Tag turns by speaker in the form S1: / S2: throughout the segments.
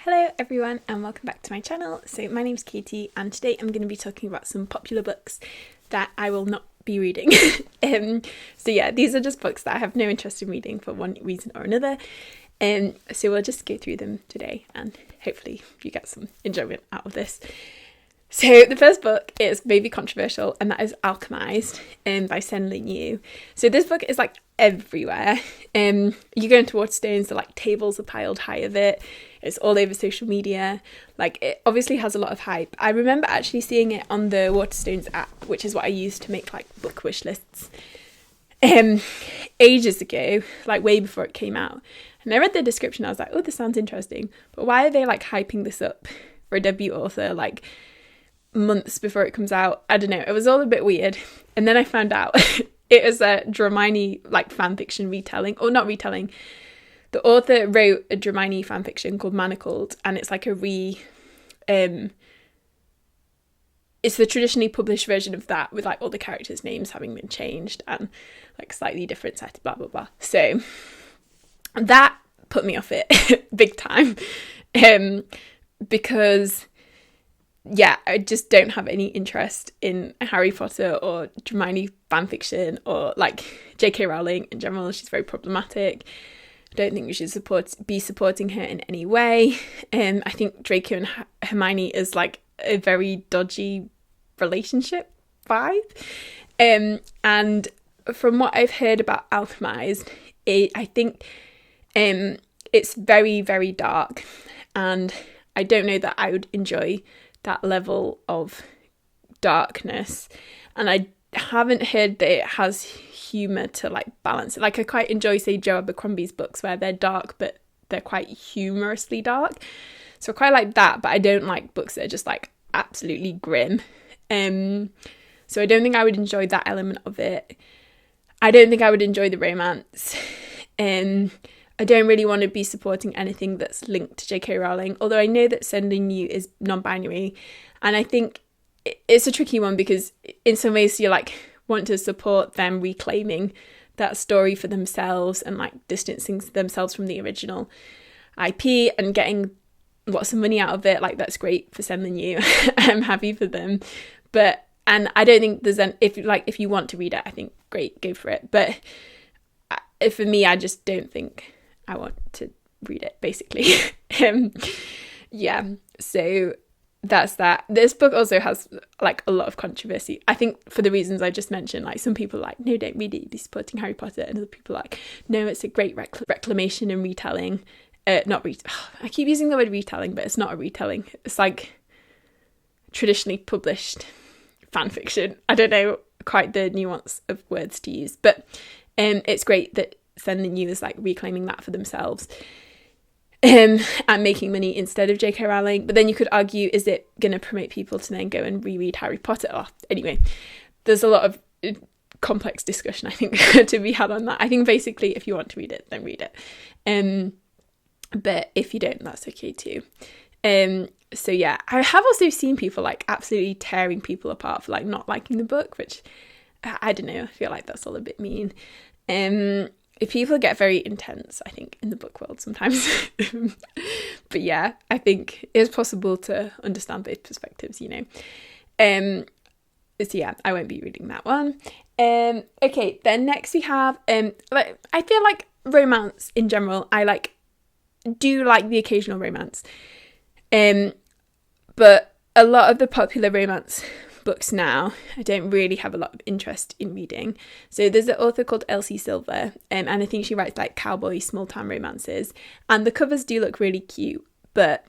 S1: Hello everyone and welcome back to my channel. So my name's Katie and today I'm going to be talking about some popular books that I will not be reading. These are just books that I have no interest in reading for one reason or another. So we'll just go through them today and hopefully you get some enjoyment out of this. So the first book is maybe controversial, and that is Alchemized by Sen-Lin Yu. So this book is like everywhere. You go into Waterstones, so like tables are piled high of it. It's all over social media. Like it obviously has a lot of hype. I remember actually seeing it on the Waterstones app, which is what I use to make like book wish lists. Ages ago, like way before it came out. And I read the description, I was like, oh, this sounds interesting. But why are they like hyping this up for a debut author like months before it comes out? I don't know. It was all a bit weird. And then I found out it was a Dramione like fan fiction retelling, or not retelling. The author wrote a Dramione fan fiction called Manacled, and it's like it's the traditionally published version of that with like all the characters' names having been changed and like slightly different set, blah blah blah. So that put me off it big time, because I just don't have any interest in Harry Potter or Dramione fanfiction or like J.K. Rowling in general. She's very problematic. I don't think we should be supporting her in any way. I think Draco and Hermione is like a very dodgy relationship vibe. And from what I've heard about Alchemized, I think it's very, very dark. And I don't know that I would enjoy that level of darkness. And I haven't heard that it has humour to like balance it. Like I quite enjoy, say, Joe Abercrombie's books where they're dark but they're quite humorously dark. So I quite like that, but I don't like books that are just like absolutely grim. So I don't think I would enjoy that element of it. I don't think I would enjoy the romance. I don't really want to be supporting anything that's linked to J.K. Rowling, although I know that Sen-Lin Yu is non-binary, and I think it's a tricky one because in some ways you like want to support them reclaiming that story for themselves and like distancing themselves from the original IP and getting lots of money out of it. Like that's great for Sen-Lin Yu. I'm happy for them, and I don't think there's if you want to read it, I think great, go for it. But for me, I just don't think I want to read it, basically. So that's that. This book also has like a lot of controversy. I think for the reasons I just mentioned, like some people are like, no, don't read it, you'd be supporting Harry Potter, and other people are like, no, it's a great reclamation and retelling. I keep using the word retelling, but it's not a retelling. It's like traditionally published fan fiction. I don't know quite the nuance of words to use, but it's great that Sen-Lin Yu is like reclaiming that for themselves. And making money instead of J.K. Rowling. But then you could argue, is it going to promote people to then go and reread Harry Potter? Anyway, there's a lot of complex discussion, I think, to be had on that. I think basically if you want to read it, then read it. But if you don't, that's okay too. I have also seen people like absolutely tearing people apart for like not liking the book, which I don't know, I feel like that's all a bit mean. People get very intense, I think, in the book world sometimes. But yeah, I think it's possible to understand both perspectives, you know. I won't be reading that one. Okay, then next we have I feel like romance in general, I do like the occasional romance. But a lot of the popular romance books now, I don't really have a lot of interest in reading. So there's an author called Elsie Silver, and I think she writes like cowboy small town romances, and the covers do look really cute, but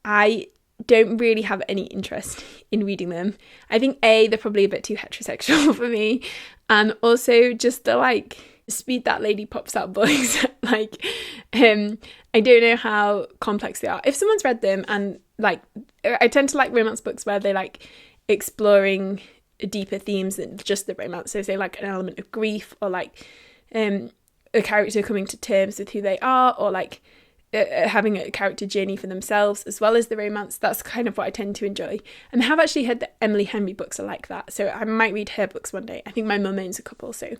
S1: I don't really have any interest in reading them. I think they're probably a bit too heterosexual for me, and also just the like speed that lady pops out boys. I don't know how complex they are. If someone's read them, and like I tend to like romance books where they like exploring deeper themes than just the romance. So say like an element of grief, or like a character coming to terms with who they are, or like having a character journey for themselves as well as the romance. That's kind of what I tend to enjoy. And I have actually heard that Emily Henry books are like that, so I might read her books one day. I think my mum owns a couple, so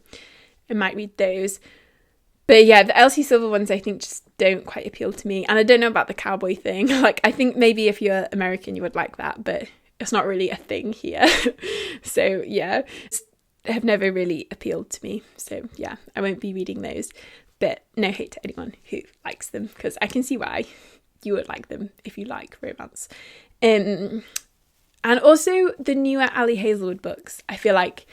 S1: I might read those. But yeah, the Elsie Silver ones I think just don't quite appeal to me. And I don't know about the cowboy thing. Like, I think maybe if you're American you would like that, but it's not really a thing here. So yeah, have never really appealed to me. So yeah, I won't be reading those. But no hate to anyone who likes them, because I can see why you would like them if you like romance. And also the newer Ali Hazelwood books. I feel like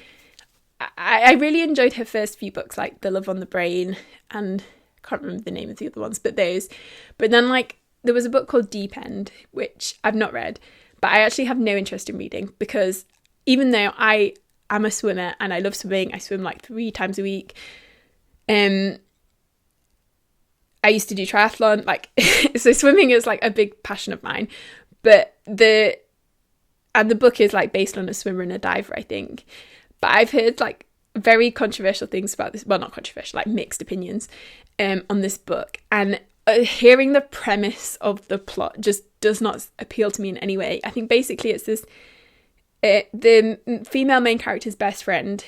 S1: I really enjoyed her first few books, like The Love on the Brain, and I can't remember the name of the other ones, but those. But then like there was a book called Deep End, which I've not read, but I actually have no interest in reading, because even though I am a swimmer and I love swimming, I swim like 3 times a week. I used to do triathlon, like, so swimming is like a big passion of mine, but the book is like based on a swimmer and a diver, I think. But I've heard like very controversial things about this. Well, not controversial, like mixed opinions on this book. And hearing the premise of the plot just does not appeal to me in any way. I think basically it's this, the female main character's best friend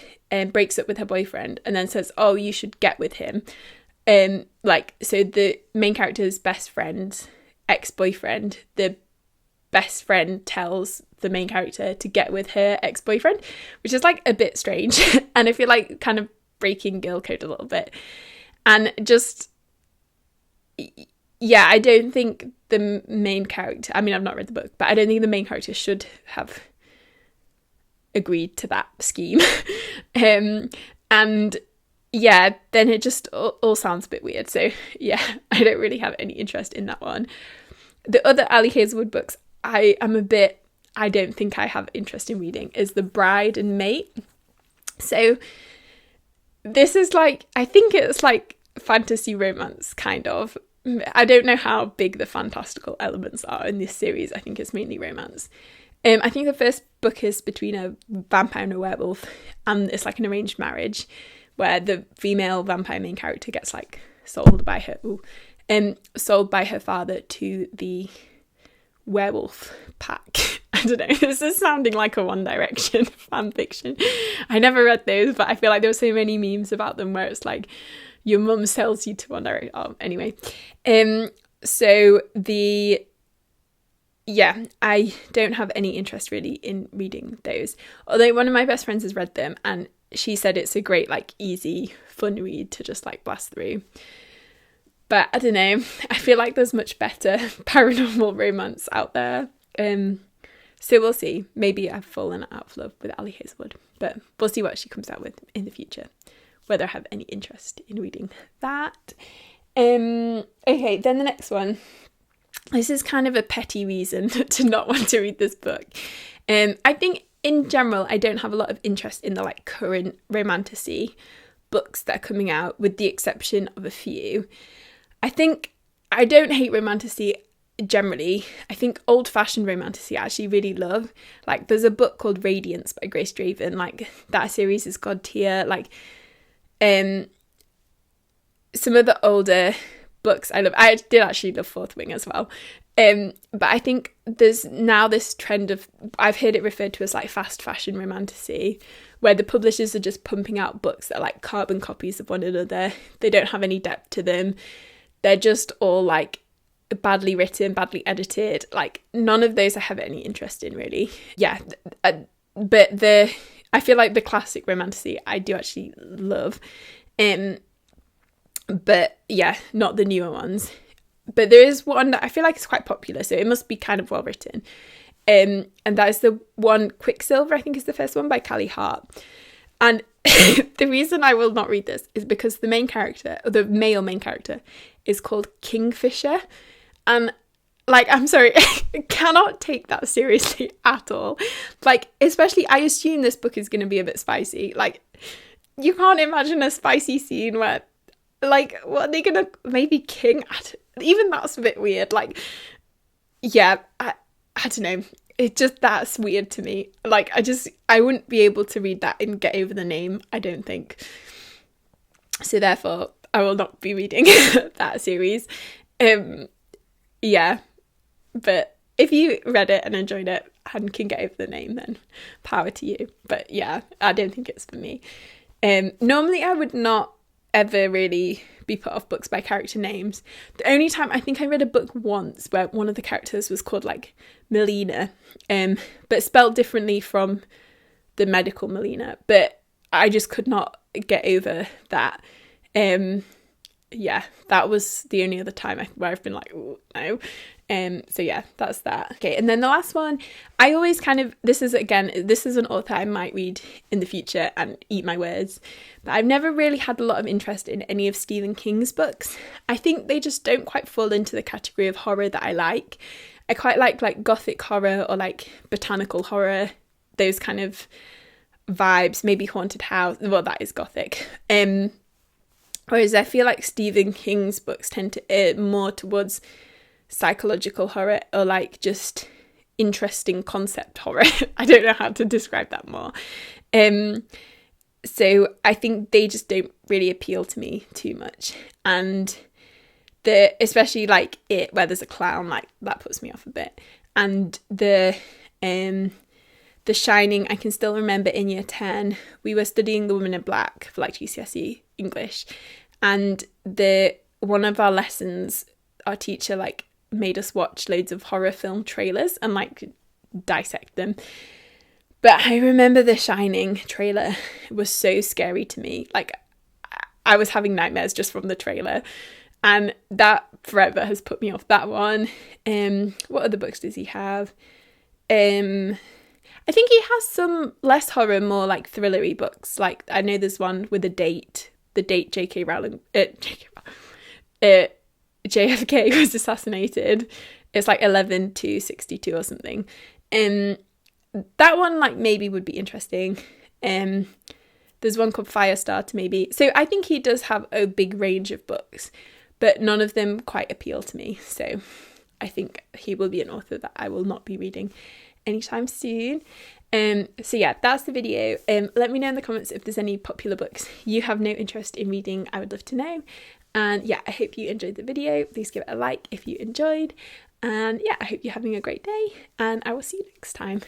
S1: breaks up with her boyfriend and then says, oh, you should get with him. So the main character's best friend's ex-boyfriend, the best friend tells the main character to get with her ex-boyfriend, which is like a bit strange. And I feel like kind of breaking girl code a little bit. And just, yeah, I don't think the main character, I mean, I've not read the book, but I don't think the main character should have agreed to that scheme. And yeah, then it just all sounds a bit weird. So yeah, I don't really have any interest in that one. The other Ali Hazelwood books I don't think I have interest in reading is The Bride and Mate. So this is like, I think it's like fantasy romance kind of. I don't know how big the fantastical elements are in this series. I think it's mainly romance. I think the first book is between a vampire and a werewolf, and it's like an arranged marriage where the female vampire main character gets like sold by her father to the werewolf pack. I don't know, this is sounding like a One Direction fan fiction. I never read those, but I feel like there were so many memes about them where it's like your mum sells you to One Direction. Oh, anyway. I don't have any interest really in reading those. Although one of my best friends has read them and she said it's a great, like, easy, fun read to just like blast through. But I don't know, I feel like there's much better paranormal romance out there. So we'll see. Maybe I've fallen out of love with Ali Hazelwood, but we'll see what she comes out with in the future, whether I have any interest in reading that. Okay, then the next one. This is kind of a petty reason to not want to read this book. I think in general, I don't have a lot of interest in the like current romantasy books that are coming out, with the exception of a few. I think I don't hate romantasy generally. I think old-fashioned romantasy I actually really love. Like there's a book called Radiance by Grace Draven. Like that series is god tier. Like some of the older books I love. I did actually love Fourth Wing as well. But I think there's now this trend of, I've heard it referred to as like fast fashion romantasy, where the publishers are just pumping out books that are like carbon copies of one another. They don't have any depth to them. They're just all like badly written, badly edited. Like none of those I have any interest in really. Yeah, but I feel like the classic romantasy I do actually love. But yeah, not the newer ones. But there is one that I feel like is quite popular, so it must be kind of well written. And that is the one, Quicksilver, I think is the first one, by Callie Hart. And the reason I will not read this is because the main character, or the male main character, is called Kingfisher. And like, I'm sorry, I cannot take that seriously at all. Like, especially, I assume this book is going to be a bit spicy. Like, you can't imagine a spicy scene where, like, what are they gonna, maybe King, even that's a bit weird. Like, yeah, I don't know, it just, that's weird to me. Like, I wouldn't be able to read that and get over the name, I don't think. So therefore I will not be reading that series. Yeah, but if you read it and enjoyed it and can get over the name, then power to you. But yeah, I don't think it's for me. Normally I would not ever really be put off books by character names. The only time I think I read a book once where one of the characters was called like Melina, but spelled differently from the medical Melina, but I just could not get over that. Yeah, that was the only other time where I've been like, oh, no. So yeah, that's that. Okay, and then the last one, I always this is an author I might read in the future and eat my words, but I've never really had a lot of interest in any of Stephen King's books. I think they just don't quite fall into the category of horror that I like. I quite like gothic horror or like botanical horror, those kind of vibes, maybe haunted house, well, that is gothic. Whereas I feel like Stephen King's books tend to err more towards psychological horror or like just interesting concept horror. I don't know how to describe that more. So I think they just don't really appeal to me too much. And especially like It, where there's a clown, like that puts me off a bit. And The Shining, I can still remember in year 10, we were studying The Woman in Black for like GCSE English, and one of our lessons, our teacher like made us watch loads of horror film trailers and like dissect them. But I remember The Shining trailer was so scary to me. Like I was having nightmares just from the trailer, and that forever has put me off that one. What other books does he have? I think he has some less horror, more like thrillery books. Like I know there's one with the date J.K. Rowling, JFK was assassinated. It's like 11/2/62 or something. That one like maybe would be interesting. There's one called Firestarter maybe. So I think he does have a big range of books, but none of them quite appeal to me. So I think he will be an author that I will not be reading anytime soon. So yeah, that's the video. Let me know in the comments if there's any popular books you have no interest in reading. I would love to know. And yeah, I hope you enjoyed the video. Please give it a like if you enjoyed. And yeah, I hope you're having a great day, and I will see you next time.